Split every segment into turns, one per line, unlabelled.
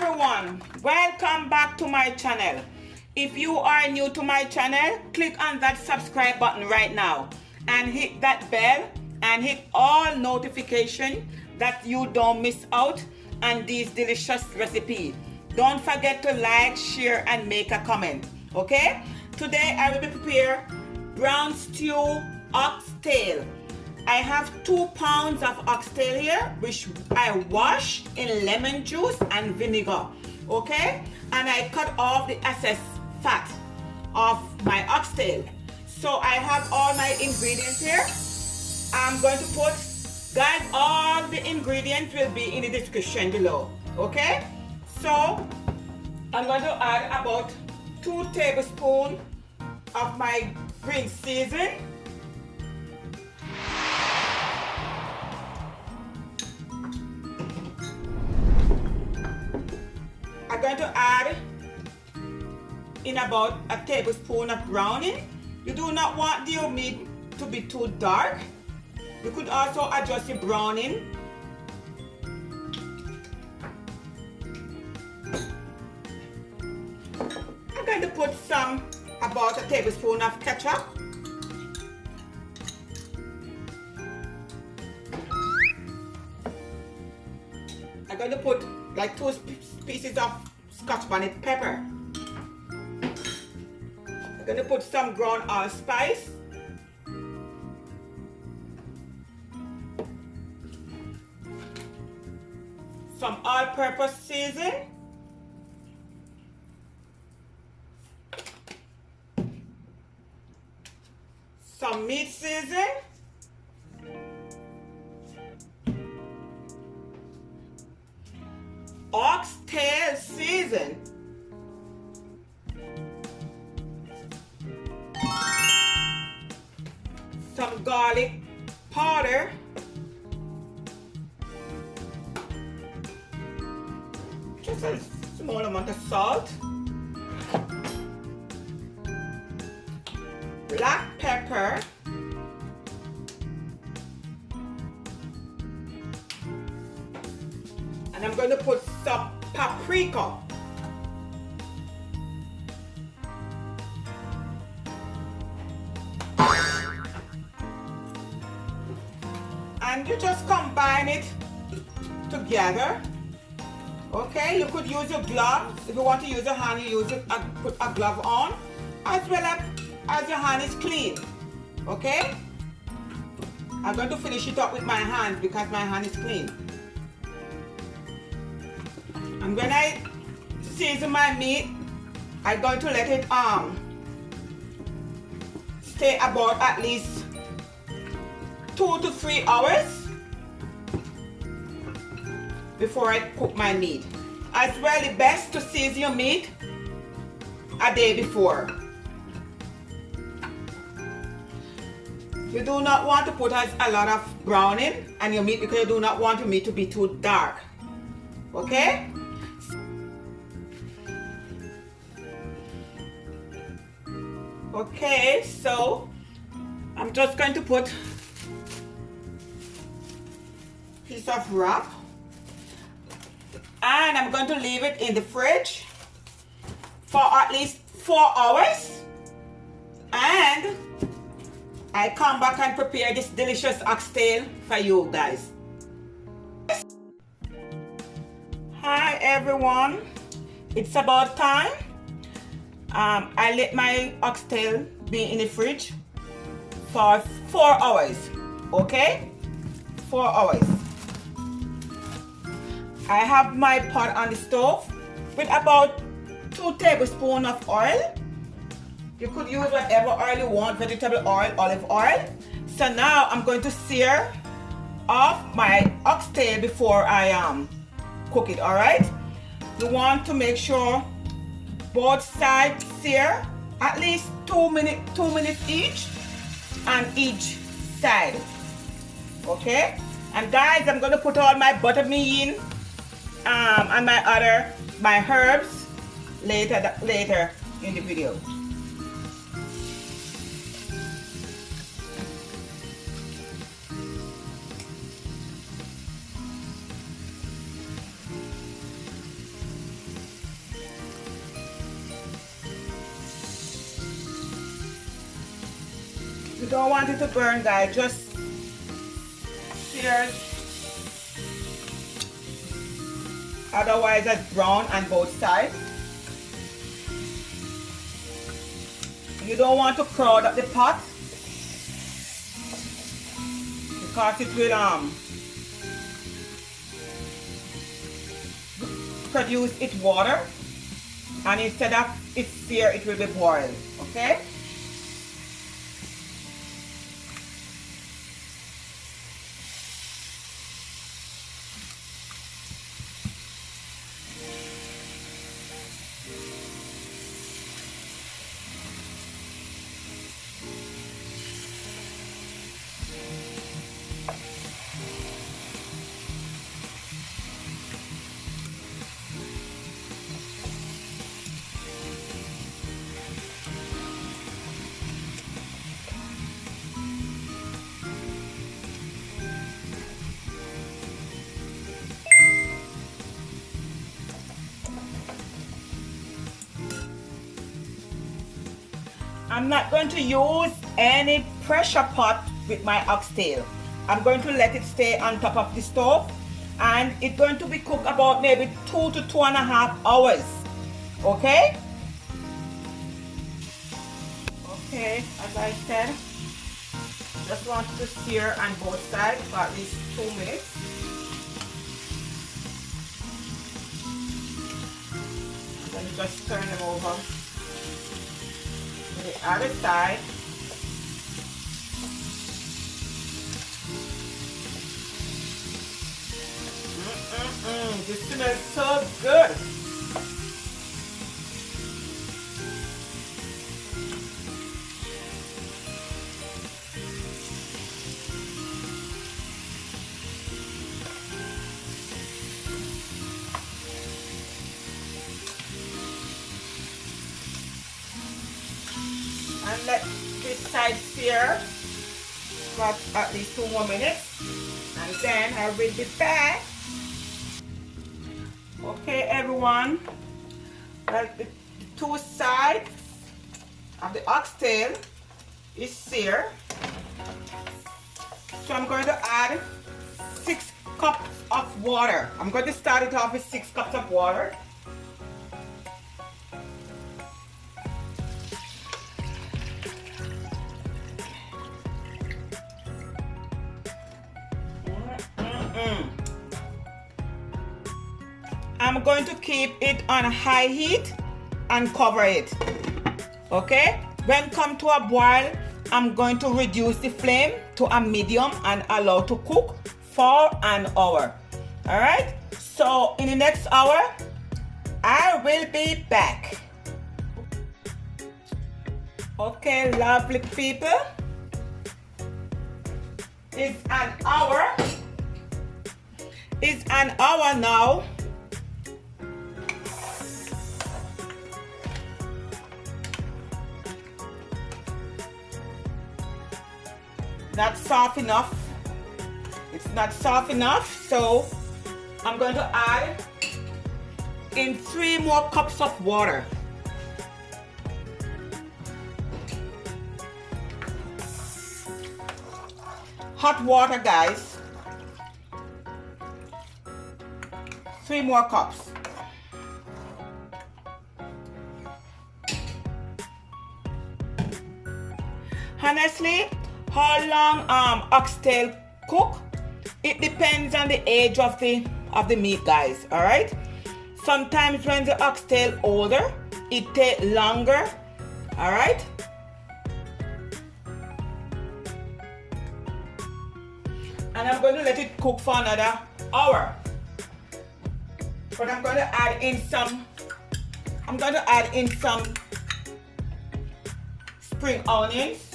everyone, welcome back to my channel. If you are new to my channel, click on that subscribe button right now and hit that bell and hit all notification that you don't miss out on these delicious recipes. Don't forget to like, share and make a comment. Okay, today I will be preparing brown stew oxtail. I have 2 pounds of oxtail here, which I washed in lemon juice and vinegar. Okay, and I cut off the excess fat of my oxtail. So I have all my ingredients here. I'm going to put, guys, all the ingredients will be in the description below. Okay, so I'm going to add about 2 tablespoons of my green season. I'm going to add in about a tablespoon of browning. You do not want your meat to be too dark. You could also adjust the browning. I'm going to put about a tablespoon of ketchup. I'm going to put like 2 pieces of scotch bonnet pepper. I'm going to put some ground allspice. Some all-purpose season. Some meat season. Oxtail season. Some garlic powder. Just a small amount of salt. Black pepper. And I'm going to put some paprika. And you just combine it together. Okay, you could use your gloves. If you want to use your hand, you use it and put a glove on, as well as your hand is clean. Okay? I'm going to finish it up with my hands because my hand is clean. And when I season my meat, I'm going to let it stay about at least 2 to 3 hours before I cook my meat. As well, it's best to season your meat a day before. You do not want to put a lot of browning on your meat because you do not want your meat to be too dark. Okay? Okay, so I'm just going to put a piece of wrap and I'm going to leave it in the fridge for at least 4 hours, and I come back and prepare this delicious oxtail for you guys. Hi everyone, it's about time. I let my oxtail be in the fridge for 4 hours. Okay, 4 hours. I have my pot on the stove with about 2 tablespoons of oil. You could use whatever oil you want, vegetable oil, olive oil. So now I'm going to sear off my oxtail before I cook it. All right, you want to make sure both sides sear at least 2 minutes each on each side. Okay, and guys, I'm going to put all my buttermilk in and my herbs later in the video. don't want it to burn, guys. Just sear. Otherwise, it's brown on both sides. You don't want to crowd up the pot because it will produce its water, and instead of it's sear, it will be boiled. Okay. I'm not going to use any pressure pot with my oxtail. I'm going to let it stay on top of the stove, and it's going to be cooked about maybe 2 to 2.5 hours. Okay? Okay, as I said, just want to sear on both sides for at least 2 minutes. Then just turn them over to the other side. This smells so good. And let this side sear for at least 2 more minutes, and then I will be back. Okay, everyone, well, the 2 sides of the oxtail is seared, so I'm going to add 6 cups of water. I'm going to start it off with 6 cups of water. I'm going to keep it on high heat and cover it. Okay? When it comes to a boil, I'm going to reduce the flame to a medium and allow to cook for an hour. Alright? So in the next hour, I will be back. Okay, lovely people. It's an hour. It's an hour now. Not soft enough. It's not soft enough, so I'm going to add in 3 more cups of water. Hot water, guys. 3 more cups. Honestly, how long oxtail cook, it depends on the age of the meat, guys. All right, sometimes when the oxtail older, it take longer. All right, and I'm going to let it cook for another hour, but I'm going to add in some spring onions.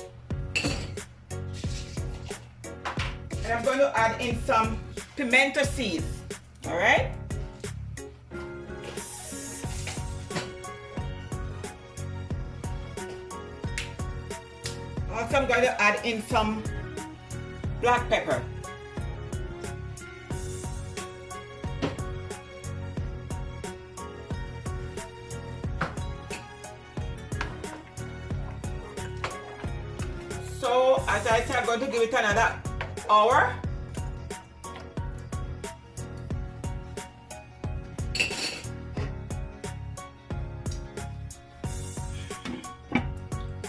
And I'm going to add in some pimento seeds. All right. Also, I'm going to add in some black pepper. So as I said, I'm going to give it another hour.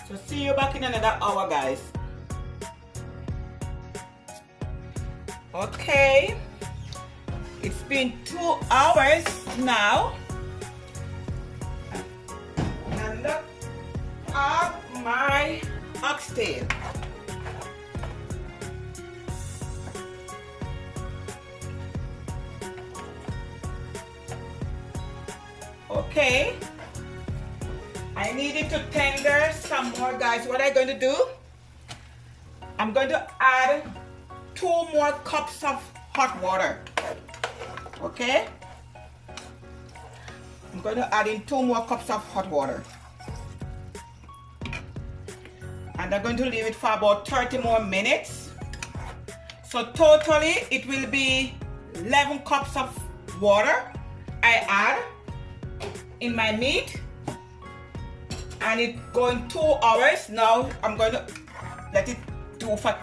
So see you back in another hour, guys. Okay, it's been 2 hours now. And look at my oxtail. Okay, I need it to tender some more, guys. What I'm going to do, I'm going to add 2 more cups of hot water. Okay, I'm going to add in 2 more cups of hot water, and I'm going to leave it for about 30 more minutes. So totally it will be 11 cups of water I add in my meat, and it's going 2 hours. Now I'm going to let it do for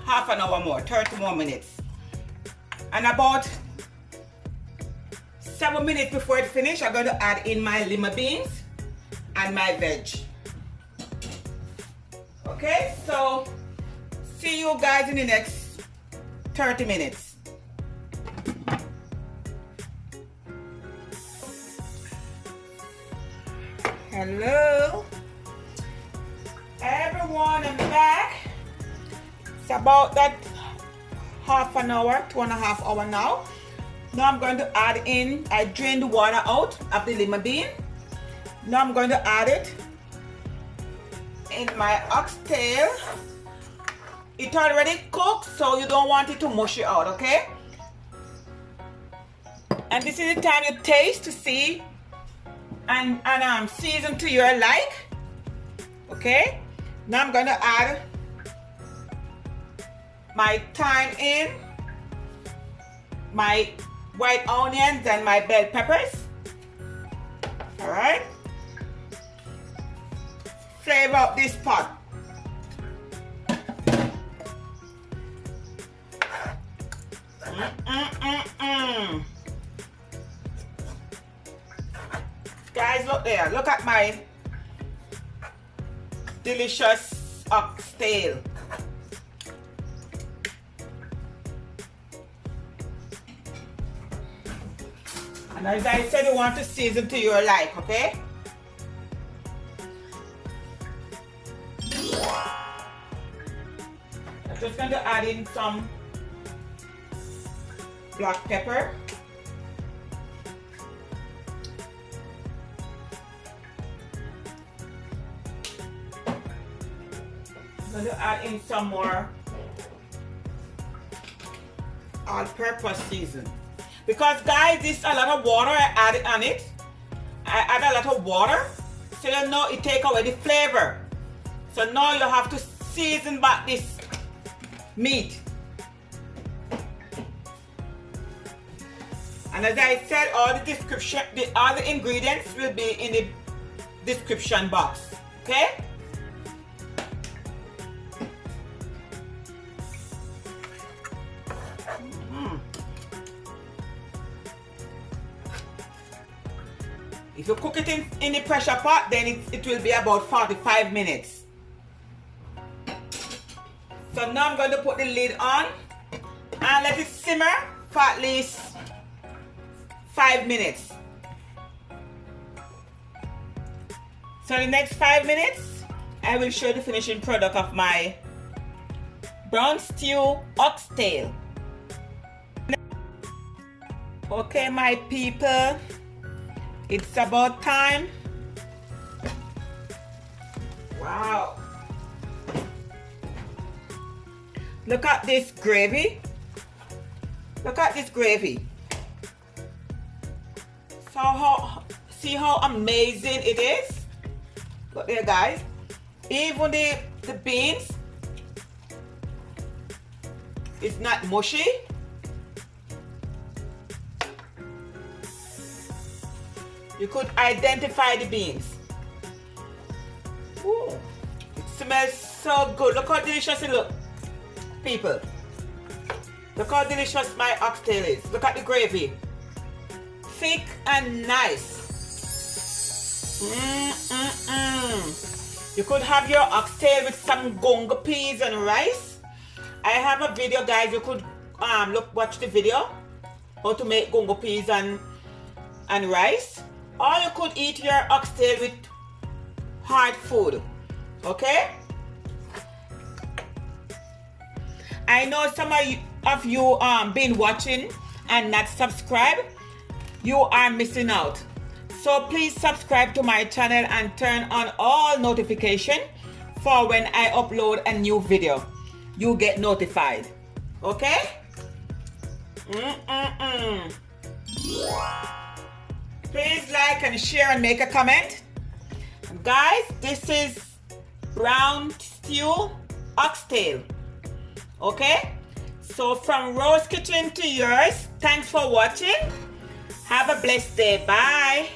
half an hour more, 30 more minutes, and about 7 minutes before it finishes, I'm going to add in my lima beans and my veg. Okay, so see you guys in the next 30 minutes. Hello everyone, I'm back. It's about that half an hour, 2.5 hours now. Now I'm going to add in, I drained the water out of the lima bean. Now I'm going to add it in my oxtail. It's already cooked, so you don't want it to mush it out, okay? And this is the time you taste to see and season to your like. Okay, now I'm going to add my thyme in, my white onions and my bell peppers. All right, flavor up this pot. Guys, look there. Look at my delicious oxtail. And as I said, you want to season to your like, okay? I'm just going to add in some black pepper. I'm going to add in some more all-purpose season. Because guys, this is a lot of water I added on it. I add a lot of water, so you know it take away the flavor. So now you have to season back this meat. And as I said, all the ingredients will be in the description box. Okay? If you cook it in the pressure pot, then it will be about 45 minutes. So now I'm going to put the lid on and let it simmer for at least 5 minutes. So in the next 5 minutes, I will show you the finishing product of my brown stew oxtail. Okay, my people, it's about time. Wow. Look at this gravy. Look at this gravy. So see how amazing it is? Look there, guys. Even the beans, it's not mushy. You could identify the beans. Ooh, it smells so good. Look how delicious it looks, people. Look how delicious my oxtail is. Look at the gravy. Thick and nice. You could have your oxtail with some gungo peas and rice. I have a video, guys. You could watch the video how to make gungo peas and rice. Or you could eat your oxtail with hard food. Okay? I know some of you been watching and not subscribed. You are missing out. So please subscribe to my channel and turn on all notification for when I upload a new video. You get notified. Okay? Please like and share and make a comment. Guys, this is brown stew oxtail. Okay? So from Rose Kitchen to yours, thanks for watching. Have a blessed day. Bye.